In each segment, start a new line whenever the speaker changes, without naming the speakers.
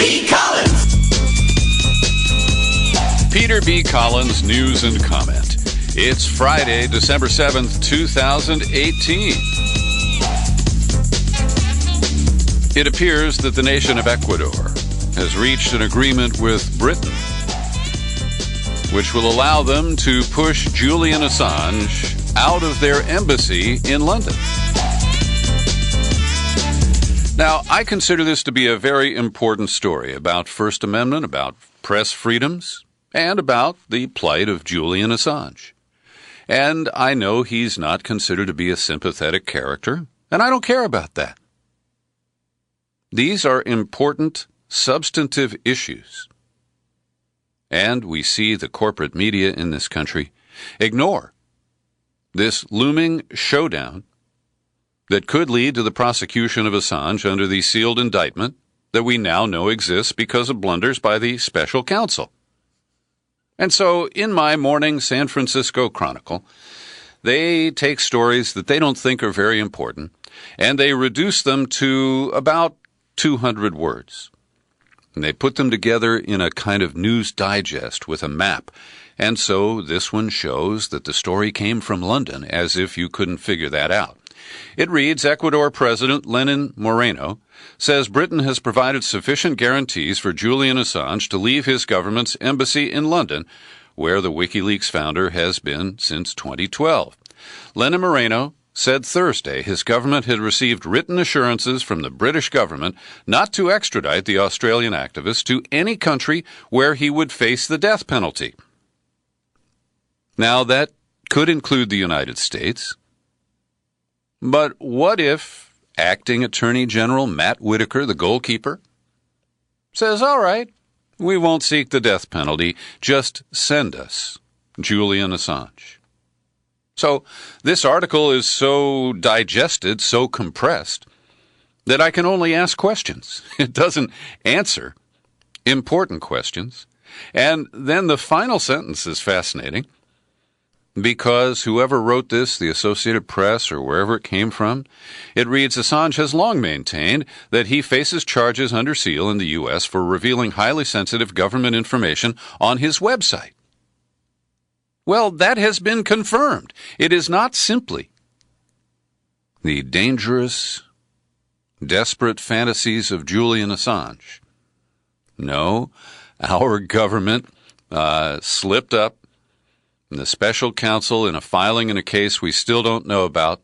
B. Collins.
Peter B. Collins News and Comment. It's Friday, December 7th, 2018. It appears that the nation of Ecuador has reached an agreement with Britain, which will allow them to push Julian Assange out of their embassy in London. Now, I consider this to be a very important story about First Amendment, about press freedoms, and about the plight of Julian Assange. And I know he's not considered to be a sympathetic character, and I don't care about that. These are important, substantive issues. And we see the corporate media in this country ignore this looming showdown that could lead to the prosecution of Assange under the sealed indictment that we now know exists because of blunders by the special counsel. And so, in my morning San Francisco Chronicle, they take stories that they don't think are very important, and they reduce them to about 200 words. And they put them together in a kind of news digest with a map. And so this one shows that the story came from London, as if you couldn't figure that out. It reads, Ecuador President Lenin Moreno says Britain has provided sufficient guarantees for Julian Assange to leave his government's embassy in London, where the WikiLeaks founder has been since 2012. Lenin Moreno said Thursday his government had received written assurances from the British government not to extradite the Australian activist to any country where he would face the death penalty. Now, that could include the United States. But what if Acting Attorney General Matt Whitaker, the goalkeeper, says, all right, we won't seek the death penalty, just send us Julian Assange. So this article is so digested, so compressed, that I can only ask questions. It doesn't answer important questions. And then the final sentence is fascinating, because whoever wrote this, the Associated Press or wherever it came from, it reads, Assange has long maintained that he faces charges under seal in the U.S. for revealing highly sensitive government information on his website. Well, that has been confirmed. It is not simply the dangerous, desperate fantasies of Julian Assange. No, our government slipped up. And the special counsel, in a filing in a case we still don't know about,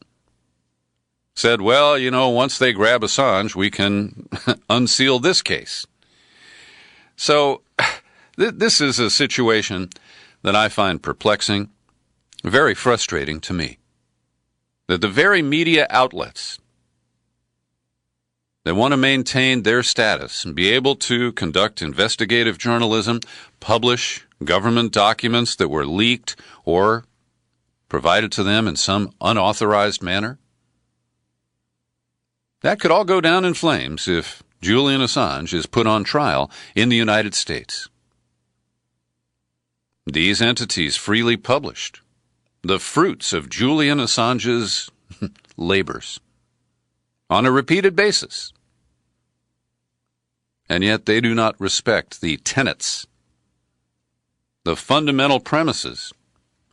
said, well, once they grab Assange, we can unseal this case. So this is a situation that I find perplexing, very frustrating to me. That the very media outlets that want to maintain their status and be able to conduct investigative journalism, publish government documents that were leaked or provided to them in some unauthorized manner, that could all go down in flames if Julian Assange is put on trial in the United States. These entities freely published the fruits of Julian Assange's labors on a repeated basis. And yet they do not respect the tenets, the fundamental premises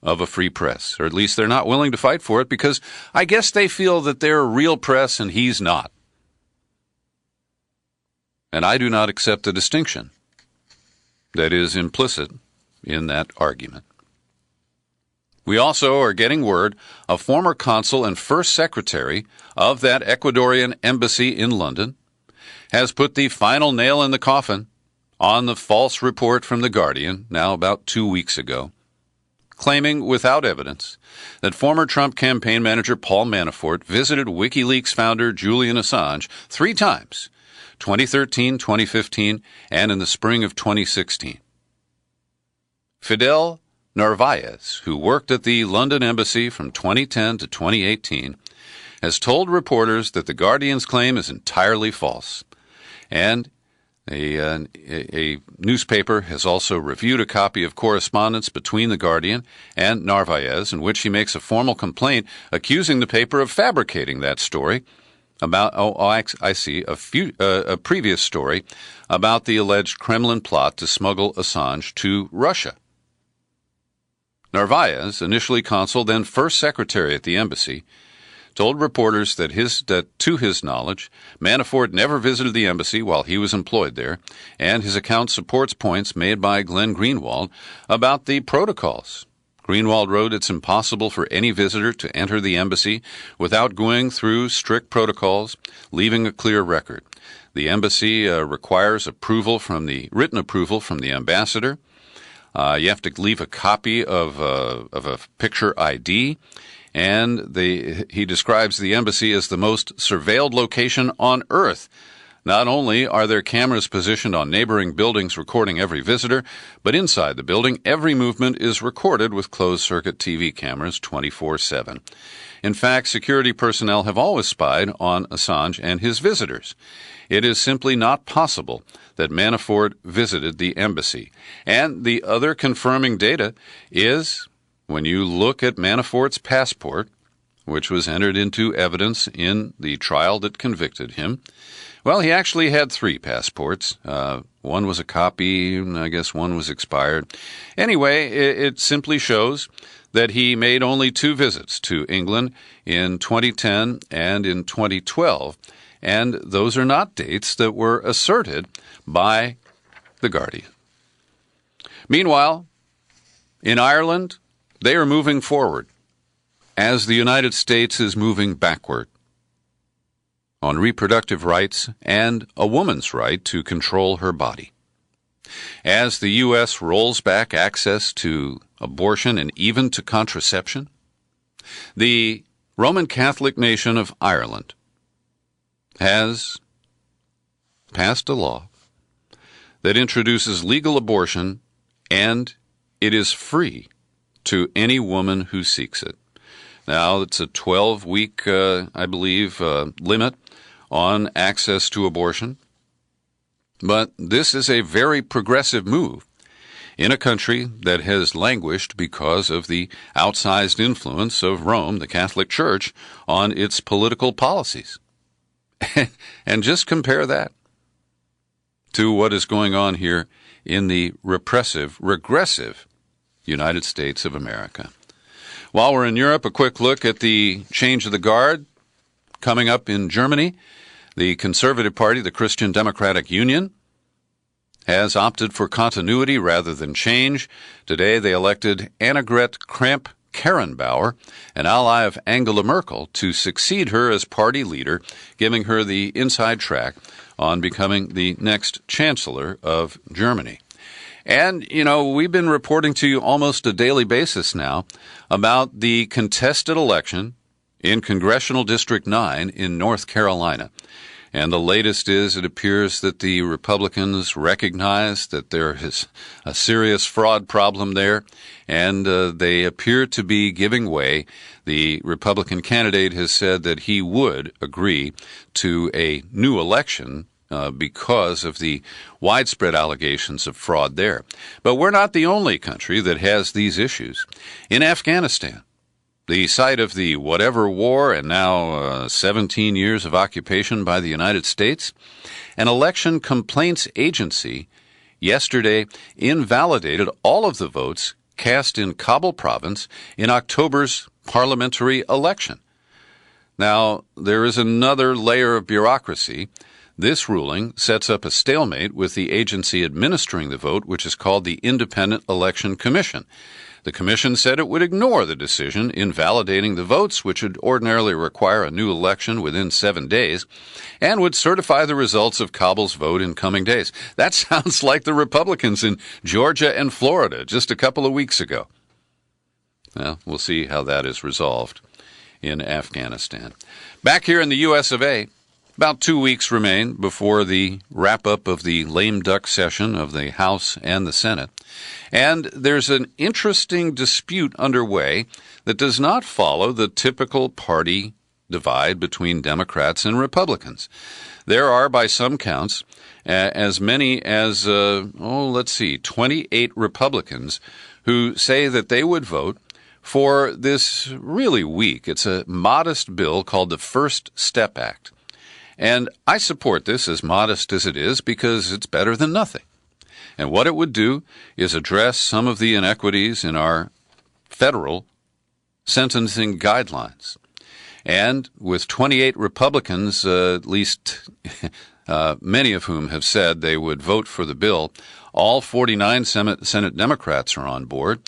of a free press, or at least they're not willing to fight for it because I guess they feel that they're a real press and he's not. And I do not accept the distinction that is implicit in that argument. We also are getting word a former consul and first secretary of that Ecuadorian embassy in London has put the final nail in the coffin on the false report from The Guardian, now about 2 weeks ago, claiming without evidence that former Trump campaign manager Paul Manafort visited WikiLeaks founder Julian Assange 3 times, 2013, 2015, and in the spring of 2016. Fidel Narvaez, who worked at the London embassy from 2010 to 2018, has told reporters that The Guardian's claim is entirely false. And a newspaper has also reviewed a copy of correspondence between The Guardian and Narvaez in which he makes a formal complaint accusing the paper of fabricating that story I see a previous story about the alleged Kremlin plot to smuggle Assange to Russia. Narvaez, initially consul, then first secretary at the embassy, told reporters that to his knowledge, Manafort never visited the embassy while he was employed there, and his account supports points made by Glenn Greenwald about the protocols. Greenwald wrote it's impossible for any visitor to enter the embassy without going through strict protocols, leaving a clear record. The embassy requires written approval from the ambassador. You have to leave a copy of a picture ID, and he describes the embassy as the most surveilled location on Earth. Not only are there cameras positioned on neighboring buildings recording every visitor, but inside the building, every movement is recorded with closed-circuit TV cameras 24/7. In fact, security personnel have always spied on Assange and his visitors. It is simply not possible that Manafort visited the embassy. And the other confirming data is, when you look at Manafort's passport, which was entered into evidence in the trial that convicted him, well, he actually had 3 passports. One was a copy, and I guess one was expired. Anyway, it simply shows that he made only 2 visits to England in 2010 and in 2012, and those are not dates that were asserted by The Guardian. Meanwhile, in Ireland, they are moving forward, as the United States is moving backward on reproductive rights and a woman's right to control her body. As the U.S. rolls back access to abortion and even to contraception, the Roman Catholic nation of Ireland has passed a law that introduces legal abortion, and it is free to any woman who seeks it. Now, it's a 12-week, limit on access to abortion. But this is a very progressive move in a country that has languished because of the outsized influence of Rome, the Catholic Church, on its political policies. And just compare that to what is going on here in the regressive United States of America. While we're in Europe, a quick look at the change of the guard coming up in Germany. The Conservative Party, the Christian Democratic Union, has opted for continuity rather than change. Today they elected Annegret Kramp-Karrenbauer, an ally of Angela Merkel, to succeed her as party leader, giving her the inside track on becoming the next chancellor of Germany. And, we've been reporting to you almost a daily basis now about the contested election in Congressional District 9 in North Carolina. And the latest is it appears that the Republicans recognize that there is a serious fraud problem there, and they appear to be giving way. The Republican candidate has said that he would agree to a new election because of the widespread allegations of fraud there. But we're not the only country that has these issues. In Afghanistan, the site of the whatever war and now 17 years of occupation by the United States, an election complaints agency yesterday invalidated all of the votes cast in Kabul province in October's parliamentary election. Now, there is another layer of bureaucracy. This ruling sets up a stalemate with the agency administering the vote, which is called the Independent Election Commission. The commission said it would ignore the decision invalidating the votes, which would ordinarily require a new election within 7 days, and would certify the results of Kabul's vote in coming days. That sounds like the Republicans in Georgia and Florida just a couple of weeks ago. Well, we'll see how that is resolved in Afghanistan. Back here in the U.S. of A., about 2 weeks remain before the wrap-up of the lame duck session of the House and the Senate. And there's an interesting dispute underway that does not follow the typical party divide between Democrats and Republicans. There are, by some counts, as many as, 28 Republicans who say that they would vote for this really weak, it's a modest bill called the First Step Act. And I support this, as modest as it is, because it's better than nothing. And what it would do is address some of the inequities in our federal sentencing guidelines. And with 28 Republicans, at least many of whom have said they would vote for the bill, all 49 Senate Democrats are on board,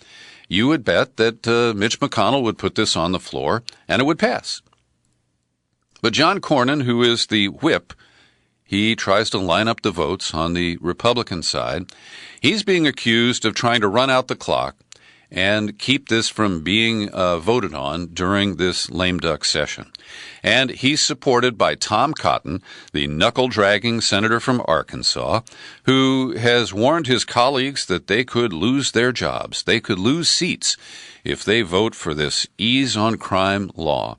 you would bet that Mitch McConnell would put this on the floor and it would pass. But John Cornyn, who is the whip, he tries to line up the votes on the Republican side. He's being accused of trying to run out the clock and keep this from being voted on during this lame duck session. And he's supported by Tom Cotton, the knuckle-dragging senator from Arkansas, who has warned his colleagues that they could lose their jobs. They could lose seats if they vote for this ease on crime law.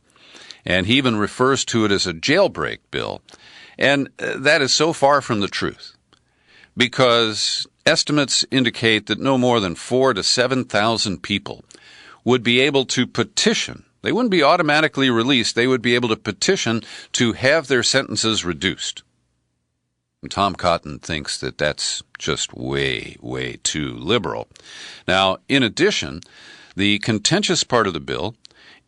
And he even refers to it as a jailbreak bill. And that is so far from the truth, because estimates indicate that no more than 4,000 to 7,000 people would be able to petition. They wouldn't be automatically released. They would be able to petition to have their sentences reduced. And Tom Cotton thinks that that's just way, way too liberal. Now, in addition, the contentious part of the bill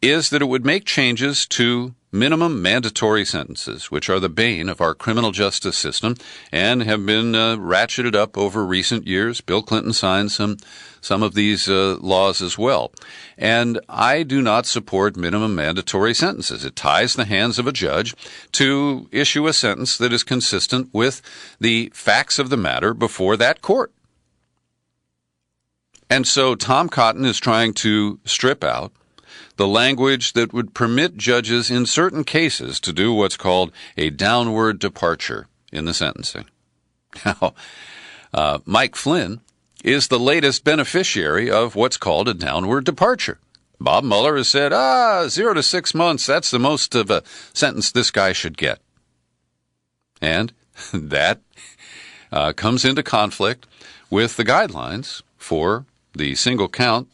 is that it would make changes to minimum mandatory sentences, which are the bane of our criminal justice system and have been ratcheted up over recent years. Bill Clinton signed some of these laws as well. And I do not support minimum mandatory sentences. It ties the hands of a judge to issue a sentence that is consistent with the facts of the matter before that court. And so Tom Cotton is trying to strip out the language that would permit judges in certain cases to do what's called a downward departure in the sentencing. Now, Mike Flynn is the latest beneficiary of what's called a downward departure. Bob Mueller has said, 0 to 6 months, that's the most of a sentence this guy should get. And that comes into conflict with the guidelines for the single count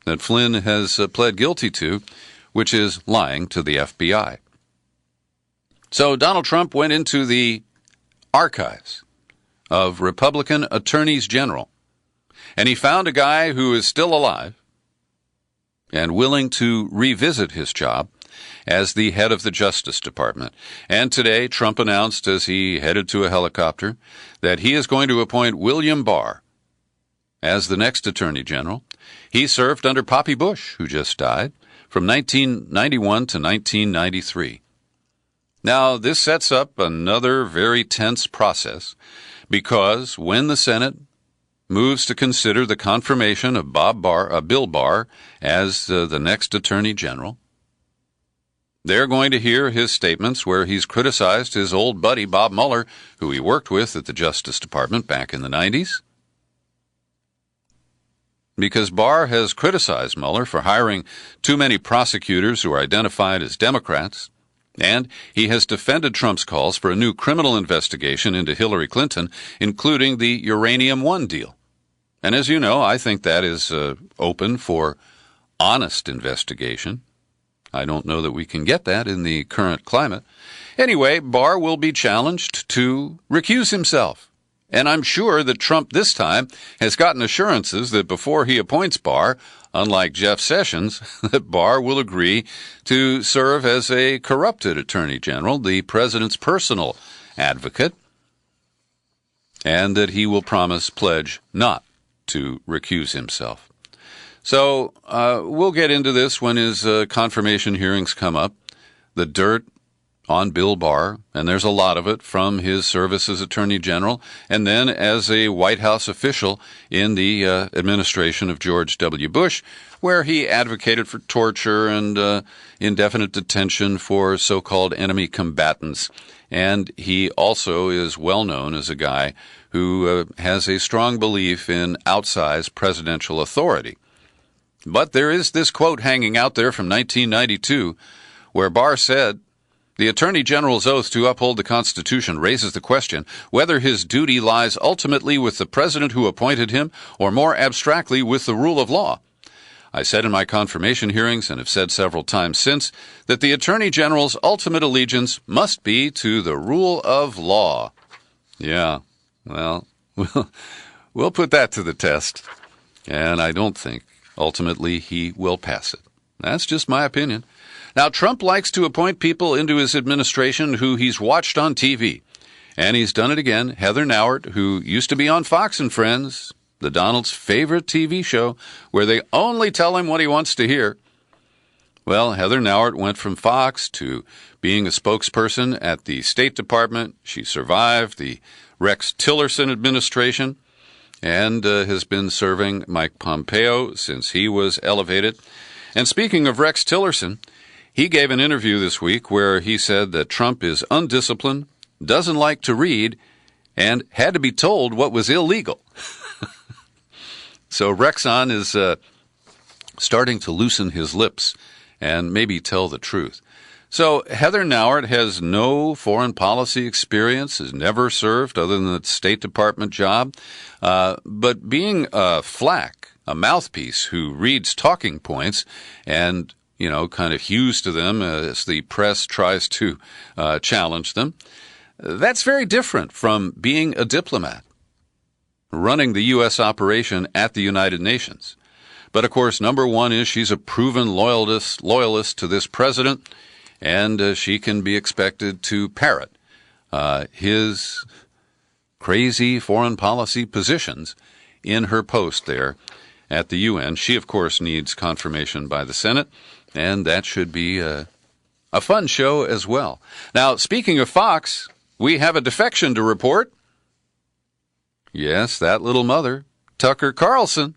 that Flynn has pled guilty to, which is lying to the FBI. So Donald Trump went into the archives of Republican attorneys general, and he found a guy who is still alive and willing to revisit his job as the head of the Justice Department. And today, Trump announced as he headed to a helicopter that he is going to appoint William Barr as the next Attorney General. He served under Poppy Bush, who just died, from 1991 to 1993. Now, this sets up another very tense process, because when the Senate moves to consider the confirmation of Bill Barr as the next Attorney General, they're going to hear his statements where he's criticized his old buddy Bob Mueller, who he worked with at the Justice Department back in the 90s. Because Barr has criticized Mueller for hiring too many prosecutors who are identified as Democrats, and he has defended Trump's calls for a new criminal investigation into Hillary Clinton, including the Uranium One deal. And as you know, I think that is open for honest investigation. I don't know that we can get that in the current climate. Anyway, Barr will be challenged to recuse himself. And I'm sure that Trump this time has gotten assurances that before he appoints Barr, unlike Jeff Sessions, that Barr will agree to serve as a corrupted attorney general, the president's personal advocate, and that he will pledge not to recuse himself. So we'll get into this when his confirmation hearings come up. The dirt on Bill Barr, and there's a lot of it from his service as Attorney General and then as a White House official in the administration of George W. Bush, where he advocated for torture and indefinite detention for so-called enemy combatants. And he also is well known as a guy who has a strong belief in outsized presidential authority. But there is this quote hanging out there from 1992 where Barr said, "The Attorney General's oath to uphold the Constitution raises the question whether his duty lies ultimately with the president who appointed him or more abstractly with the rule of law. I said in my confirmation hearings and have said several times since that the Attorney General's ultimate allegiance must be to the rule of law. Yeah, well, we'll put that to the test, and I don't think ultimately he will pass it. That's just my opinion. Now, Trump likes to appoint people into his administration who he's watched on TV, and he's done it again. Heather Nauert, who used to be on Fox and Friends, the Donald's favorite TV show, where they only tell him what he wants to hear. Well, Heather Nauert went from Fox to being a spokesperson at the State Department. She survived the Rex Tillerson administration and has been serving Mike Pompeo since he was elevated. And speaking of Rex Tillerson, he gave an interview this week where he said that Trump is undisciplined, doesn't like to read, and had to be told what was illegal. So Rexon is starting to loosen his lips and maybe tell the truth. So Heather Nauert has no foreign policy experience, has never served other than the State Department job. But being a flack, a mouthpiece who reads talking points and, kind of hews to them as the press tries to challenge them, that's very different from being a diplomat, running the U.S. operation at the United Nations. But, of course, number one is she's a proven loyalist to this president, and she can be expected to parrot his crazy foreign policy positions in her post there at the UN. She, of course, needs confirmation by the Senate, and that should be a fun show as well. Now, speaking of Fox, we have a defection to report. Yes, that little mother, Tucker Carlson,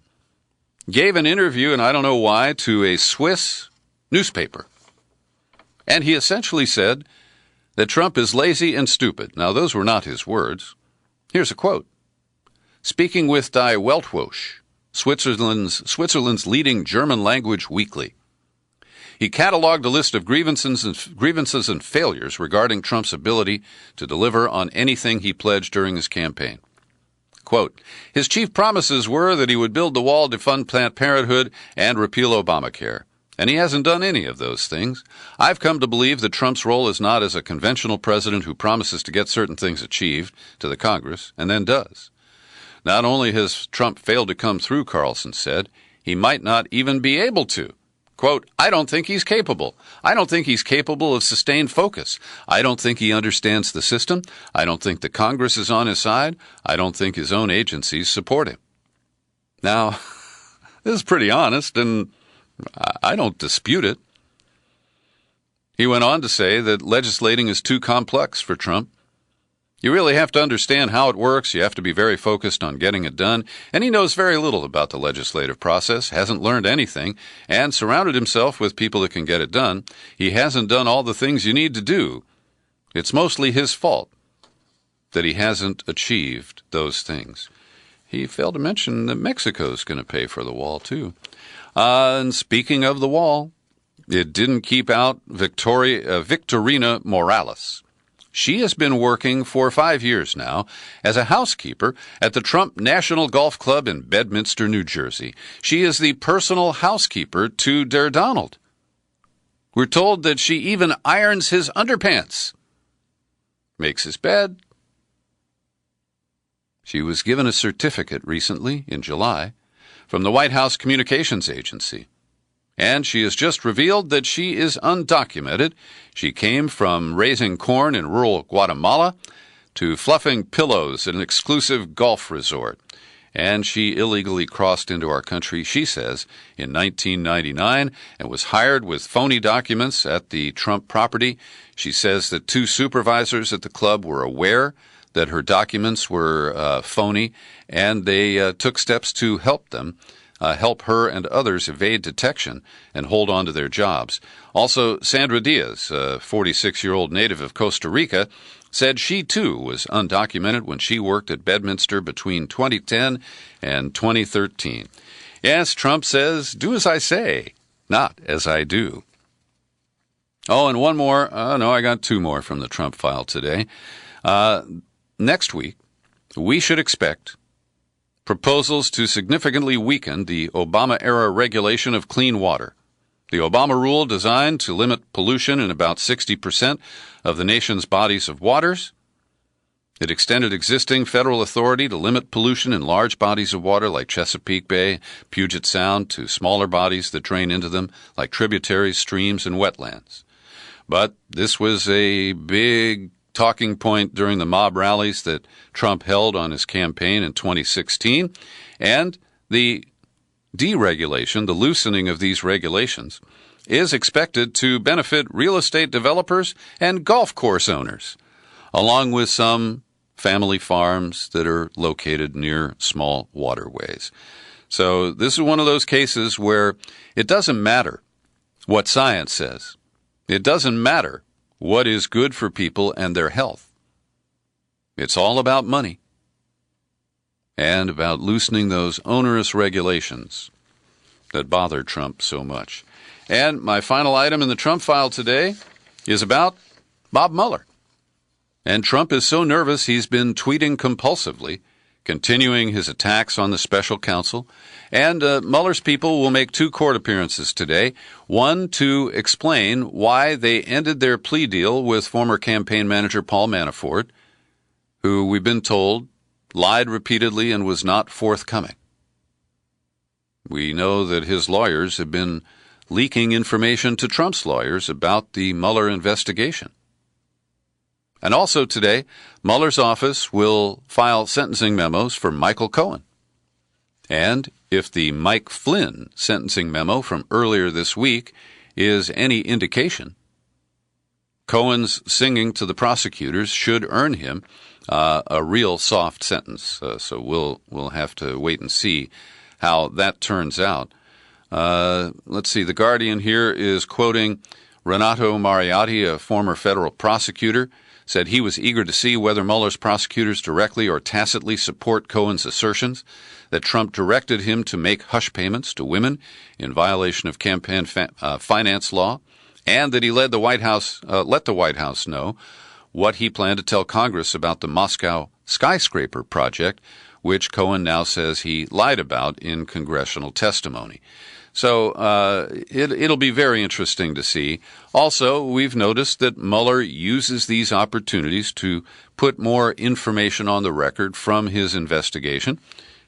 gave an interview, and I don't know why, to a Swiss newspaper. And he essentially said that Trump is lazy and stupid. Now, those were not his words. Here's a quote. Speaking with Die Weltwoche, Switzerland's leading German-language weekly, he cataloged a list of grievances and failures regarding Trump's ability to deliver on anything he pledged during his campaign. Quote, his chief promises were that he would build the wall to fund Planned Parenthood and repeal Obamacare. And he hasn't done any of those things. I've come to believe that Trump's role is not as a conventional president who promises to get certain things achieved to the Congress and then does. Not only has Trump failed to come through, Carlson said, he might not even be able to. Quote, I don't think he's capable. I don't think he's capable of sustained focus. I don't think he understands the system. I don't think the Congress is on his side. I don't think his own agencies support him. Now, this is pretty honest, and I don't dispute it. He went on to say that legislating is too complex for Trump. You really have to understand how it works. You have to be very focused on getting it done. And he knows very little about the legislative process, hasn't learned anything, and surrounded himself with people that can get it done. He hasn't done all the things you need to do. It's mostly his fault that he hasn't achieved those things. He failed to mention that Mexico's going to pay for the wall, too. And speaking of the wall, it didn't keep out Victorina Morales. She has been working for 5 years now as a housekeeper at the Trump National Golf Club in Bedminster, New Jersey. She is the personal housekeeper to Der Donald. We're told that she even irons his underpants, makes his bed. She was given a certificate recently, in July, from the White House Communications Agency. And she has just revealed that she is undocumented. She came from raising corn in rural Guatemala to fluffing pillows at an exclusive golf resort. And she illegally crossed into our country, she says, in 1999 and was hired with phony documents at the Trump property. She says that 2 supervisors at the club were aware that her documents were phony, and they took steps to help her and others evade detection and hold on to their jobs. Also, Sandra Diaz, a 46-year-old native of Costa Rica, said she, too, was undocumented when she worked at Bedminster between 2010 and 2013. Yes, Trump says, do as I say, not as I do. Oh, and one more. No, I got 2 more from the Trump file today. Next week, we should expect proposals to significantly weaken the Obama-era regulation of clean water. The Obama rule designed to limit pollution in about 60% of the nation's bodies of waters. It extended existing federal authority to limit pollution in large bodies of water like Chesapeake Bay, Puget Sound, to smaller bodies that drain into them like tributaries, streams, and wetlands. But this was a big talking point during the mob rallies that Trump held on his campaign in 2016, and the deregulation, the loosening of these regulations, is expected to benefit real estate developers and golf course owners, along with some family farms that are located near small waterways. So this is one of those cases where it doesn't matter what science says. It doesn't matter what is good for people and their health. It's all about money and about loosening those onerous regulations that bother Trump so much. And my final item in the Trump file today is about Bob Mueller. And Trump is so nervous he's been tweeting compulsively, continuing his attacks on the special counsel. And Mueller's people will make 2 court appearances today, one to explain why they ended their plea deal with former campaign manager Paul Manafort, who we've been told lied repeatedly and was not forthcoming. We know that his lawyers have been leaking information to Trump's lawyers about the Mueller investigation. And also today, Mueller's office will file sentencing memos for Michael Cohen. And if the Mike Flynn sentencing memo from earlier this week is any indication, Cohen's singing to the prosecutors should earn him a real soft sentence. So we'll have to wait and see how that turns out. Let's see. The Guardian here is quoting Renato Mariotti, a former federal prosecutor, said he was eager to see whether Mueller's prosecutors directly or tacitly support Cohen's assertions that Trump directed him to make hush payments to women in violation of campaign finance law, and that he let the White House know what he planned to tell Congress about the Moscow skyscraper project, which Cohen now says he lied about in congressional testimony. So it'll be very interesting to see. Also, we've noticed that Mueller uses these opportunities to put more information on the record from his investigation,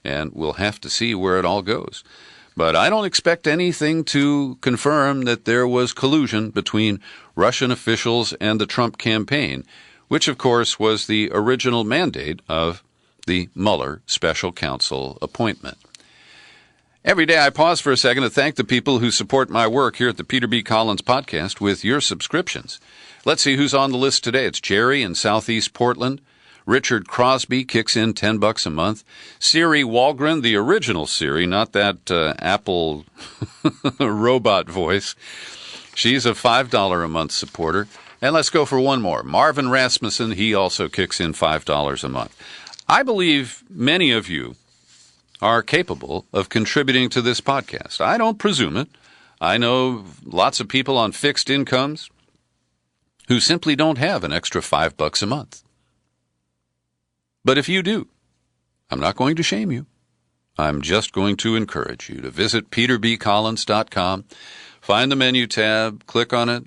and we'll have to see where it all goes. But I don't expect anything to confirm that there was collusion between Russian officials and the Trump campaign, which, of course, was the original mandate of the Mueller special counsel appointment. Every day I pause for a second to thank the people who support my work here at the Peter B. Collins Podcast with your subscriptions. Let's see who's on the list today. It's Jerry in Southeast Portland. Richard Crosby kicks in $10 a month. Siri Walgren, the original Siri, not that Apple robot voice. She's a $5 a month supporter. And let's go for one more. Marvin Rasmussen, he also kicks in $5 a month. I believe many of you are capable of contributing to this podcast. I don't presume it. I know lots of people on fixed incomes who simply don't have an extra $5 a month. But if you do, I'm not going to shame you. I'm just going to encourage you to visit peterbcollins.com, find the menu tab, click on it,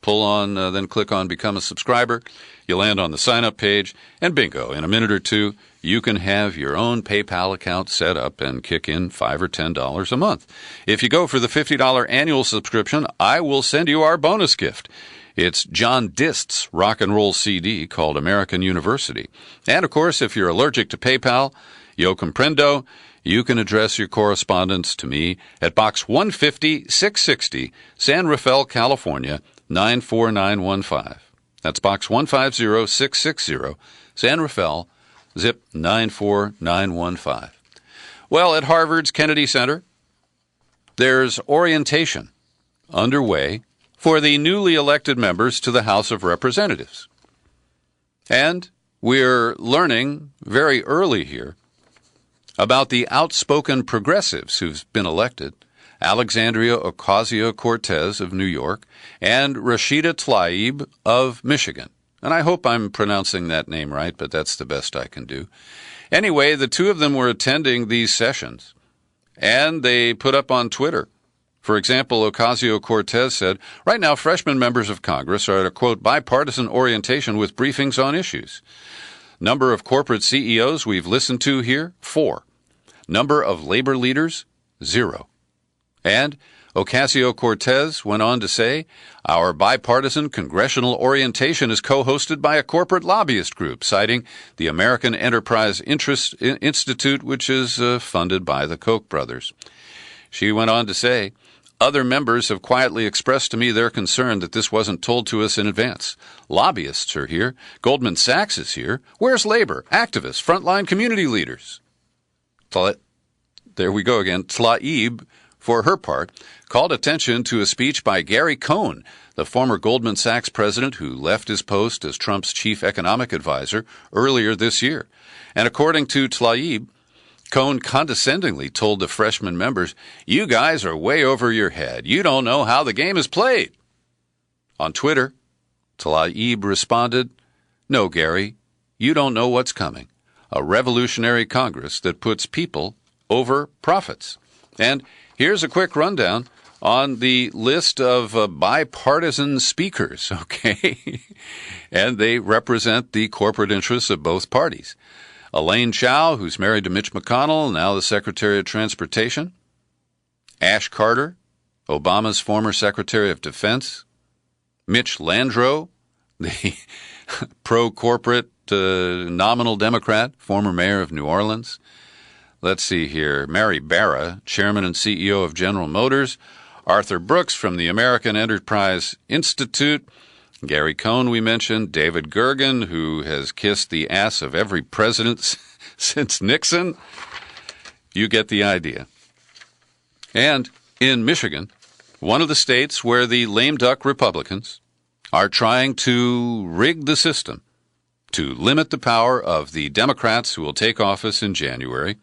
then click on Become a Subscriber. You'll land on the sign-up page, and bingo, in a minute or two, you can have your own PayPal account set up and kick in $5 or $10 a month. If you go for the $50 annual subscription, I will send you our bonus gift. It's John Dist's rock and roll CD called American University. And, of course, if you're allergic to PayPal, yo comprendo, you can address your correspondence to me at Box 150-660, San Rafael, California, 94915. That's Box 150660, San Rafael, zip 94915. Well, at Harvard's Kennedy Center, there's orientation underway for the newly elected members to the House of Representatives. And we're learning very early here about the outspoken progressives who've been elected, Alexandria Ocasio-Cortez of New York and Rashida Tlaib of Michigan. And I hope I'm pronouncing that name right, but that's the best I can do. Anyway, the two of them were attending these sessions, and they put up on Twitter. For example, Ocasio-Cortez said, right now freshman members of Congress are at a, quote, bipartisan orientation with briefings on issues. Number of corporate CEOs we've listened to here, 4. Number of labor leaders, 0. And Ocasio-Cortez went on to say, our bipartisan congressional orientation is co-hosted by a corporate lobbyist group, citing the American Enterprise Interest Institute, which is funded by the Koch brothers. She went on to say, other members have quietly expressed to me their concern that this wasn't told to us in advance. Lobbyists are here. Goldman Sachs is here. Where's labor, activists, frontline community leaders? There we go again. Tlaib, for her part, called attention to a speech by Gary Cohn, the former Goldman Sachs president who left his post as Trump's chief economic advisor earlier this year. And according to Tlaib, Cohn condescendingly told the freshman members, you guys are way over your head. You don't know how the game is played. On Twitter, Tlaib responded, no, Gary, you don't know what's coming. A revolutionary Congress that puts people over profits. And here's a quick rundown on the list of bipartisan speakers, okay? And they represent the corporate interests of both parties. Elaine Chao, who's married to Mitch McConnell, now the Secretary of Transportation. Ash Carter, Obama's former Secretary of Defense. Mitch Landrieu, the pro-corporate nominal Democrat, former mayor of New Orleans. Let's see here. Mary Barra, Chairman and CEO of General Motors. Arthur Brooks from the American Enterprise Institute. Gary Cohn, we mentioned. David Gergen, who has kissed the ass of every president since Nixon. You get the idea. And in Michigan, one of the states where the lame duck Republicans are trying to rig the system to limit the power of the Democrats who will take office in January,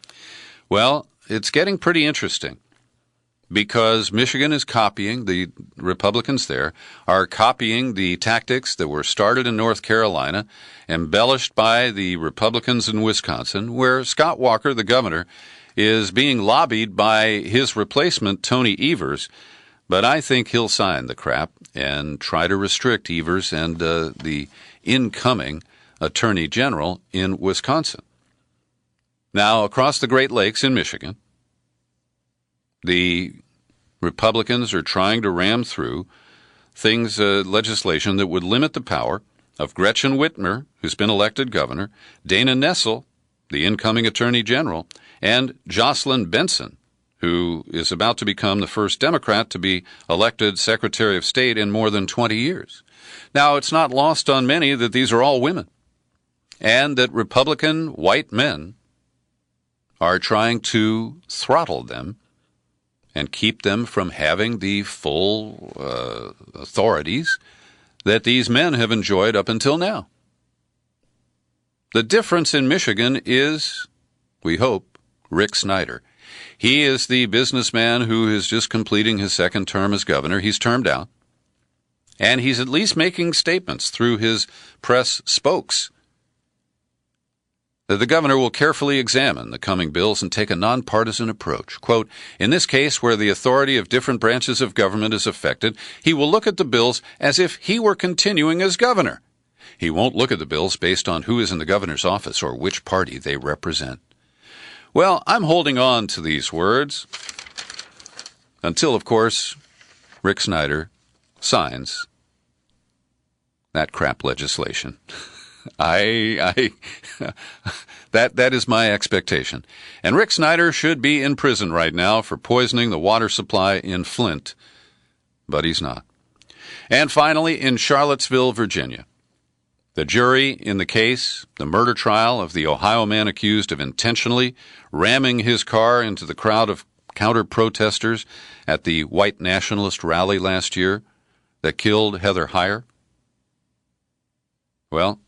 well, it's getting pretty interesting because Michigan is copying, the Republicans there are copying the tactics that were started in North Carolina, embellished by the Republicans in Wisconsin, where Scott Walker, the governor, is being lobbied by his replacement, Tony Evers, but I think he'll sign the crap and try to restrict Evers and the incoming Attorney General in Wisconsin. Now, across the Great Lakes in Michigan, the Republicans are trying to ram through legislation that would limit the power of Gretchen Whitmer, who's been elected governor, Dana Nessel, the incoming Attorney General, and Jocelyn Benson, who is about to become the first Democrat to be elected Secretary of State in more than 20 years. Now, it's not lost on many that these are all women, and that Republican white men are trying to throttle them and keep them from having the full authorities that these men have enjoyed up until now. The difference in Michigan is, we hope, Rick Snyder. He is the businessman who is just completing his second term as governor. He's termed out. And he's at least making statements through his press spokes that the governor will carefully examine the coming bills and take a nonpartisan approach. Quote, in this case where the authority of different branches of government is affected, he will look at the bills as if he were continuing as governor. He won't look at the bills based on who is in the governor's office or which party they represent. Well, I'm holding on to these words until, of course, Rick Snyder signs that crap legislation. That is my expectation. And Rick Snyder should be in prison right now for poisoning the water supply in Flint, but he's not. And finally, in Charlottesville, Virginia, the jury in the case, the murder trial of the Ohio man accused of intentionally ramming his car into the crowd of counter-protesters at the white nationalist rally last year that killed Heather Heyer. Well,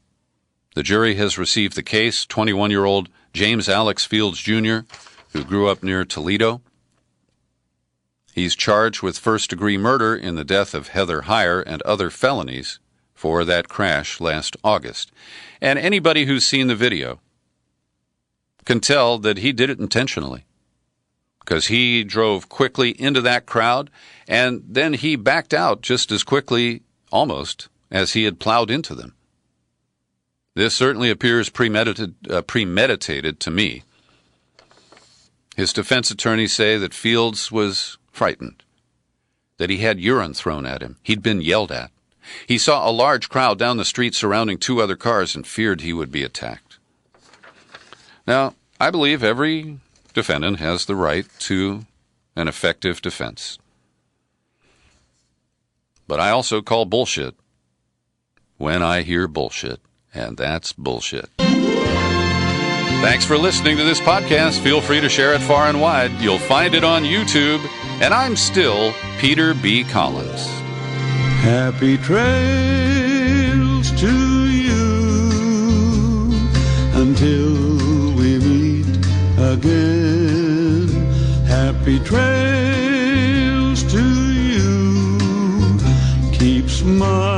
the jury has received the case. 21-year-old James Alex Fields, Jr., who grew up near Toledo. He's charged with first-degree murder in the death of Heather Heyer and other felonies for that crash last August. And anybody who's seen the video can tell that he did it intentionally, because he drove quickly into that crowd, and then he backed out just as quickly, almost, as he had plowed into them. This certainly appears premeditated to me. His defense attorneys say that Fields was frightened, that he had urine thrown at him. He'd been yelled at. He saw a large crowd down the street surrounding 2 other cars and feared he would be attacked. Now, I believe every defendant has the right to an effective defense. But I also call bullshit when I hear bullshit, and that's bullshit. Thanks for listening to this podcast. Feel free to share it far and wide. You'll find it on YouTube, and I'm still Peter B. Collins.
Happy trails to you until we meet again. Happy trails to you. Keep smiling.